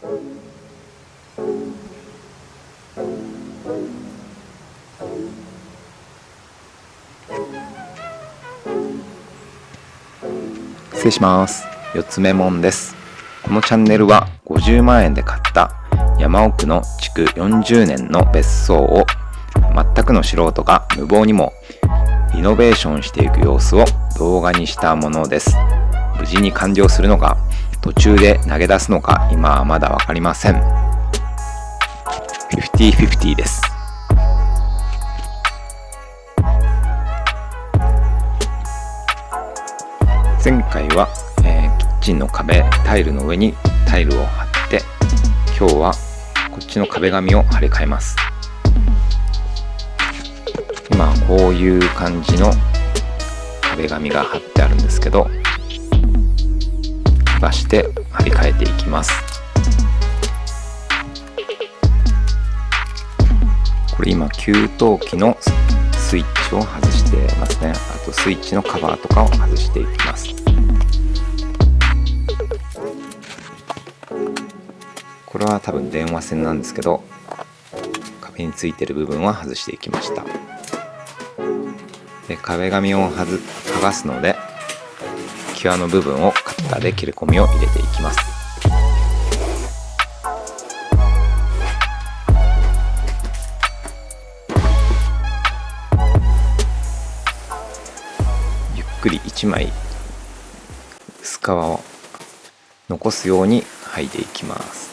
失礼します。4つ目もんです。このチャンネルは50万円で買った山奥の築40年の別荘を全くの素人が無謀にもリノベーションしていく様子を動画にしたものです。無事に完了するのか途中で投げ出すのか今はまだ分かりません。50-50です。前回は、キッチンの壁タイルの上にタイルを貼って、今日はこっちの壁紙を貼り替えます。今こういう感じの壁紙が貼ってあるんですけど、剥がして貼り替えていきます。これ今給湯器のスイッチを外してますね。あとスイッチのカバーとかを外していきます。これは多分電話線なんですけど、壁についてる部分は外していきました。で、壁紙を剥がすので、際の部分をカッターで切れ込みを入れていきます。ゆっくり1枚薄皮を残すように剥いでいきます。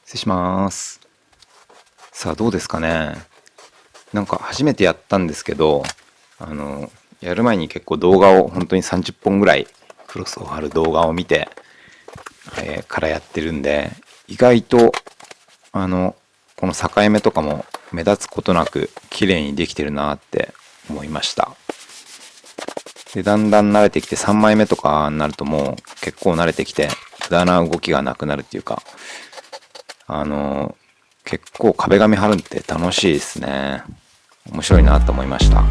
失礼します。さあどうですかね。なんか初めてやったんですけど、やる前に結構動画を本当に30本ぐらいクロスを貼る動画を見て、からやってるんで、意外とこの境目とかも目立つことなく綺麗にできてるなって思いました。で、だんだん慣れてきて3枚目とかになるともう結構慣れてきて無駄な動きがなくなるっていうか、結構壁紙貼るって楽しいですね。面白いなと思いました。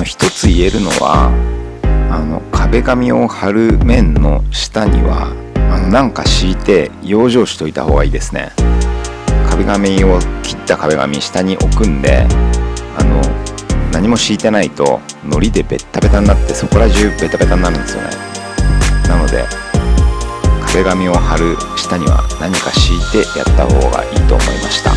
一つ言えるのは、壁紙を貼る面の下にはなんか敷いて養生しといた方がいいですね。壁紙を切った壁紙下に置くんで、何も敷いてないと糊でベッタベタになってそこら中ベタベタになるんですよね。なので壁紙を貼る下には何か敷いてやった方がいいと思いました。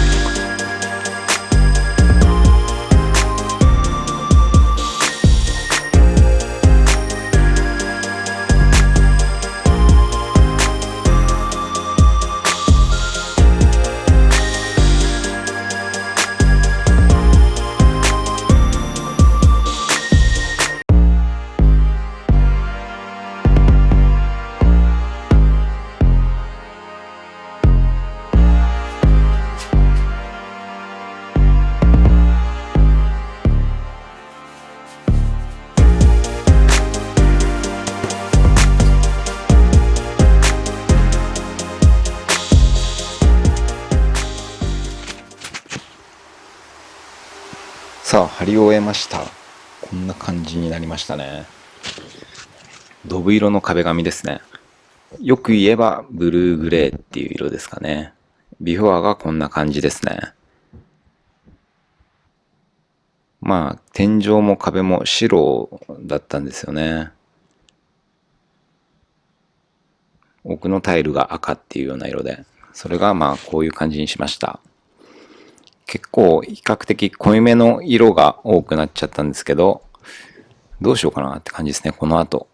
さあ貼り終えました。こんな感じになりましたね。ドブ色の壁紙ですね。よく言えばブルーグレーっていう色ですかね。ビフォアがこんな感じですね。まあ天井も壁も白だったんですよね。奥のタイルが赤っていうような色で、それがまあこういう感じにしました。結構比較的濃いめの色が多くなっちゃったんですけど、どうしようかなって感じですね。この後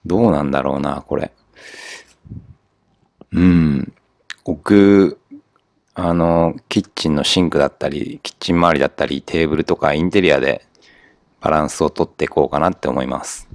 どうなんだろうなこれ。奥キッチンのシンクだったり、キッチン周りだったり、テーブルとかインテリアでバランスをとっていこうかなって思います。